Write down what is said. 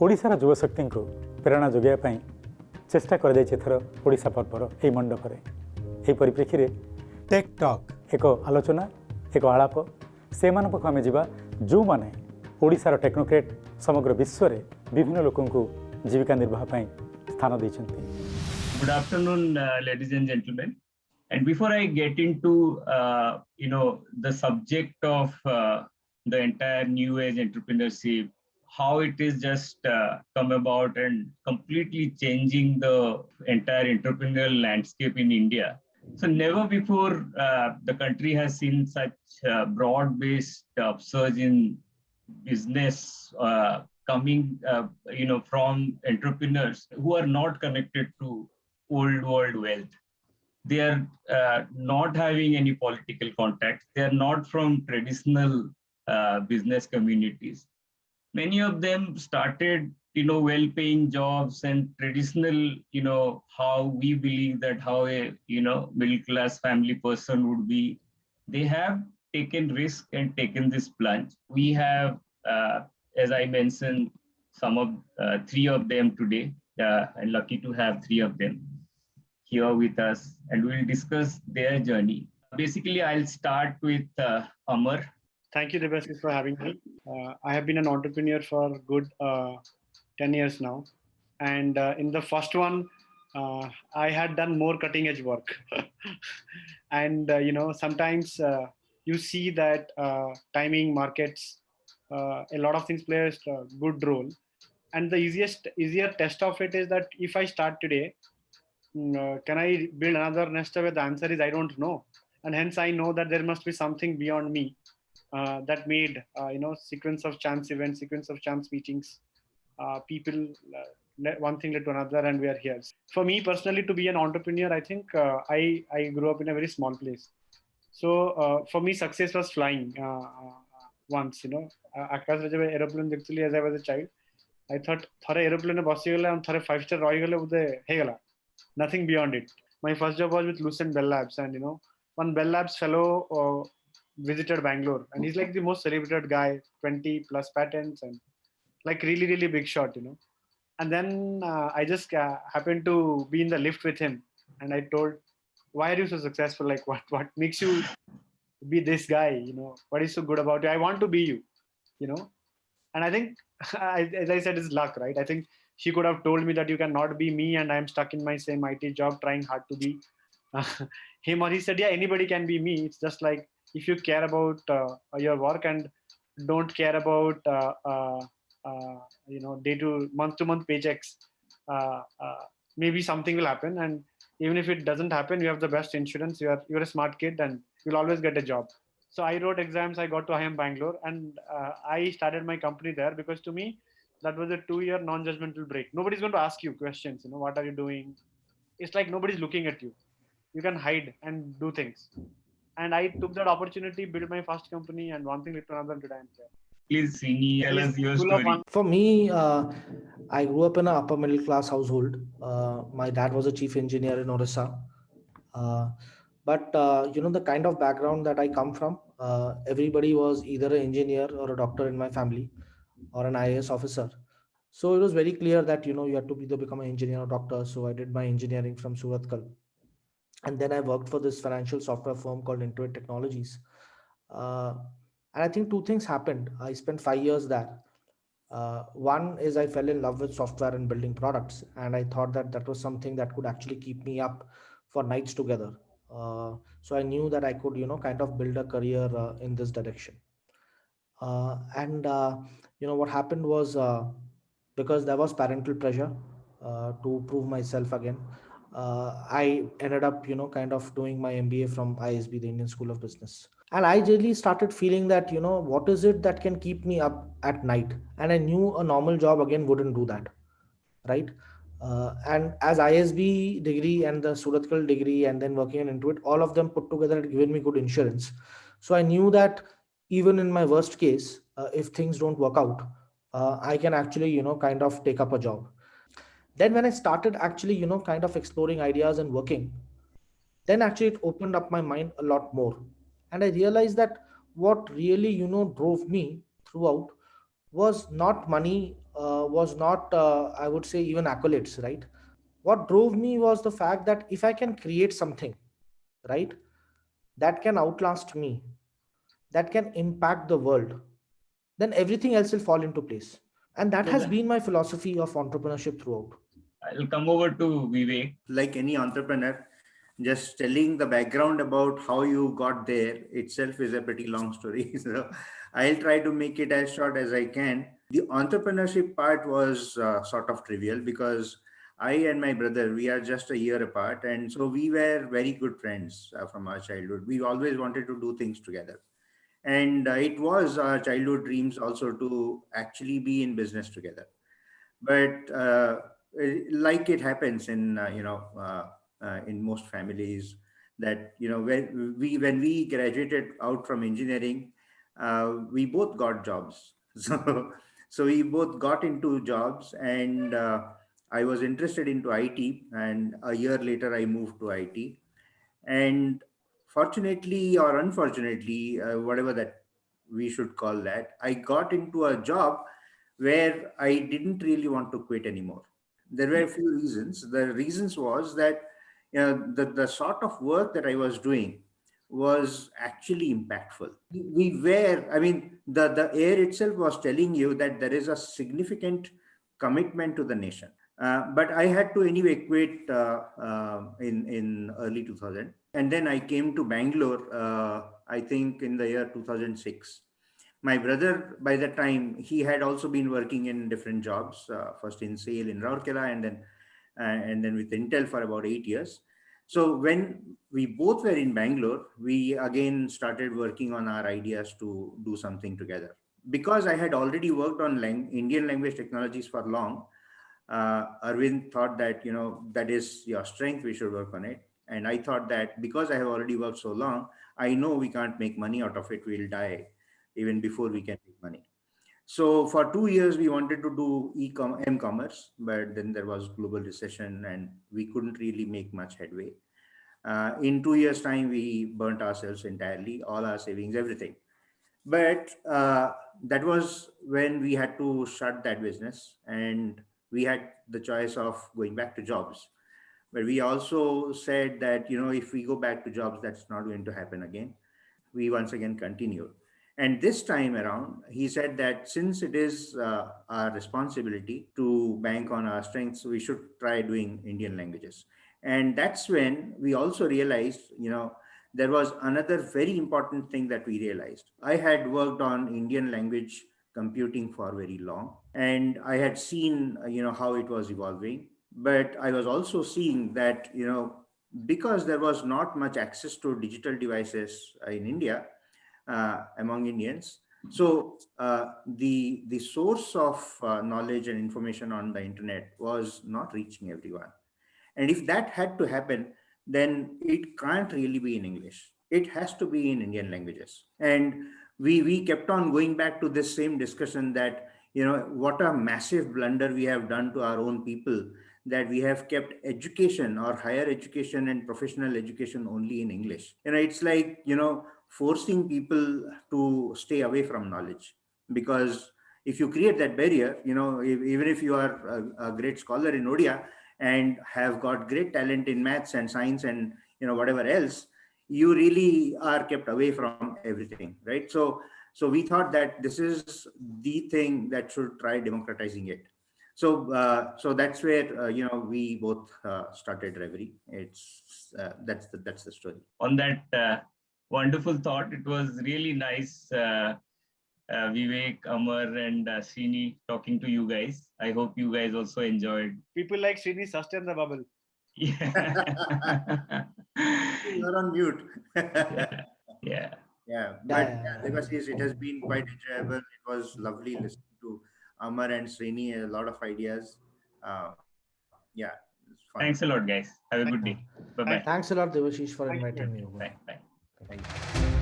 ओडिशार युवशक्ति को प्रेरणा जोगाई चेष्टा कर ओडिशा पर्वर यही मंडपरे यही परिप्रेक्षी में टेक टॉक एक आलोचना एक आलाप से आम जा जो मैंने ओडिशार टेक्नोक्रेट समग्र विश्व में विभिन्न लोकों को जीविका निर्वाह स्थान देते। Good afternoon, ladies and gentlemen. And before I get into the subject of the entire new age entrepreneurship, how it is just come about and completely changing the entire entrepreneurial landscape in India. So never before the country has seen such broad-based upsurge in business coming, from entrepreneurs who are not connected to old world wealth. They are not having any political contacts. They are not from traditional business communities. Many of them started, well-paying jobs and traditional, how we believe that how a, middle-class family person would be. They have taken risk and taken this plunge. We have, as I mentioned, some of three of them today. I'm lucky to have three of them here with us, and we'll discuss their journey. Basically, I'll start with Amar. Thank you, Debashish, for having me. I have been an entrepreneur for good 10 years now. And in the first one, I had done more cutting edge work. And, sometimes you see that timing, markets, a lot of things play a good role. And the easier test of it is that if I start today, can I build another nest where the answer is I don't know. And hence I know that there must be something beyond me. That made sequence of chance events, sequence of chance meetings, people one thing led to another, and we are here. For me personally, to be an entrepreneur, I think I grew up in a very small place. So for me, success was flying. Once, Akash aeroplane actually, as I was a child, I thought thore aeroplane basi and thore 5-star roigale nothing beyond it. My first job was with Lucent Bell Labs, and one Bell Labs fellow visited Bangalore, and he's like the most celebrated guy, 20 plus patents, and like really, really big shot, And then I just happened to be in the lift with him, and I told, why are you so successful? Like what makes you be this guy? What is so good about you? I want to be you, And I think, as I said, it's luck, right? I think she could have told me that you cannot be me, and I'm stuck in my same IT job trying hard to be him, or he said, yeah, anybody can be me. It's just like, if you care about your work and don't care about day to month paychecks, maybe something will happen. And even if it doesn't happen, you have the best insurance. You're a smart kid, and you'll always get a job. So I wrote exams. I got to IIM Bangalore, and I started my company there because to me that was a 2-year non-judgmental break. Nobody's going to ask you questions. What are you doing? It's like nobody's looking at you. You can hide and do things. And I took that opportunity, built my first company, and one thing led to another today I'm here. Please, Srini, tell us your story. For me, I grew up in an upper middle class household. My dad was a chief engineer in Orissa. But the kind of background that I come from, everybody was either an engineer or a doctor in my family, or an IAS officer. So it was very clear that, you have to either become an engineer or doctor. So I did my engineering from Surathkal. And then I worked for this financial software firm called Intuit Technologies. And I think two things happened. I spent 5 years there. One is I fell in love with software and building products. And I thought that was something that could actually keep me up for nights together. So I knew that I could, kind of build a career in this direction. What happened was, because there was parental pressure to prove myself again, I ended up, kind of doing my MBA from ISB, the Indian School of Business. And I really started feeling that, what is it that can keep me up at night? And I knew a normal job again wouldn't do that, right? And as ISB degree and the Surathkal degree and then working into it, all of them put together had given me good insurance. So I knew that even in my worst case, if things don't work out, I can actually, kind of take up a job. Then when I started actually, kind of exploring ideas and working, then actually it opened up my mind a lot more. And I realized that what really, drove me throughout was not money was not, I would say, even accolades, right? What drove me was the fact that if I can create something, right, that can outlast me, that can impact the world, then everything else will fall into place. And that So has that been my philosophy of entrepreneurship throughout. I'll come over to Vivek. Like any entrepreneur, just telling the background about how you got there itself is a pretty long story. So I'll try to make it as short as I can. The entrepreneurship part was sort of trivial because I and my brother, we are just a year apart. And so we were very good friends from our childhood. We always wanted to do things together. And it was our childhood dreams also to actually be in business together. But like it happens in in most families, that when we graduated out from engineering, we both got jobs. So we both got into jobs, and I was interested into IT, and a year later I moved to IT. And fortunately or unfortunately, whatever that we should call that, I got into a job where I didn't really want to quit anymore. There were a few reasons. The reasons was that the sort of work that I was doing was actually impactful. We were, I mean, the air itself was telling you that there is a significant commitment to the nation. But I had to anyway quit in early 2000. And then I came to Bangalore, I think in the year 2006. My brother, by that time, he had also been working in different jobs, first in SAIL in Rourkela, and then with Intel for about 8 years. So when we both were in Bangalore, we again started working on our ideas to do something together. Because I had already worked on Indian language technologies for long, Arvind thought that, that is your strength, we should work on it. And I thought that because I have already worked so long, I know we can't make money out of it, we'll die even before we can make money. So for 2 years, we wanted to do m-commerce, but then there was global recession and we couldn't really make much headway. In 2 years' time, we burnt ourselves entirely, all our savings, everything. But that was when we had to shut that business, and we had the choice of going back to jobs. But we also said that, if we go back to jobs, that's not going to happen again. We once again continued. And this time around, he said that since it is our responsibility to bank on our strengths, we should try doing Indian languages. And that's when we also realized, there was another very important thing that we realized. I had worked on Indian language computing for very long, and I had seen, how it was evolving. But I was also seeing that, because there was not much access to digital devices in India, among Indians. So the source of knowledge and information on the internet was not reaching everyone. And if that had to happen, then it can't really be in English. It has to be in Indian languages. And we kept on going back to this same discussion that, what a massive blunder we have done to our own people, that we have kept education or higher education and professional education only in English. It's like, forcing people to stay away from knowledge. Because if you create that barrier, even if you are a great scholar in Odia and have got great talent in maths and science and whatever else, you really are kept away from everything, right? So we thought that this is the thing that should try democratizing it. So that's where we both started Reverie. That's the story. On that wonderful thought, it was really nice, Vivek, Amar, and Srini talking to you guys. I hope you guys also enjoyed. People like Srini sustain the bubble. Yeah. You're on mute. Yeah. Yeah, but Devashish, it has been quite enjoyable. It was lovely listening to Amar and Srini, a lot of ideas. Yeah, it's fun. Thanks a lot, guys. Have a good day. Bye-bye. Thanks a lot, Devashish, for Thank you. inviting me over. Bye. Bye. Thank you.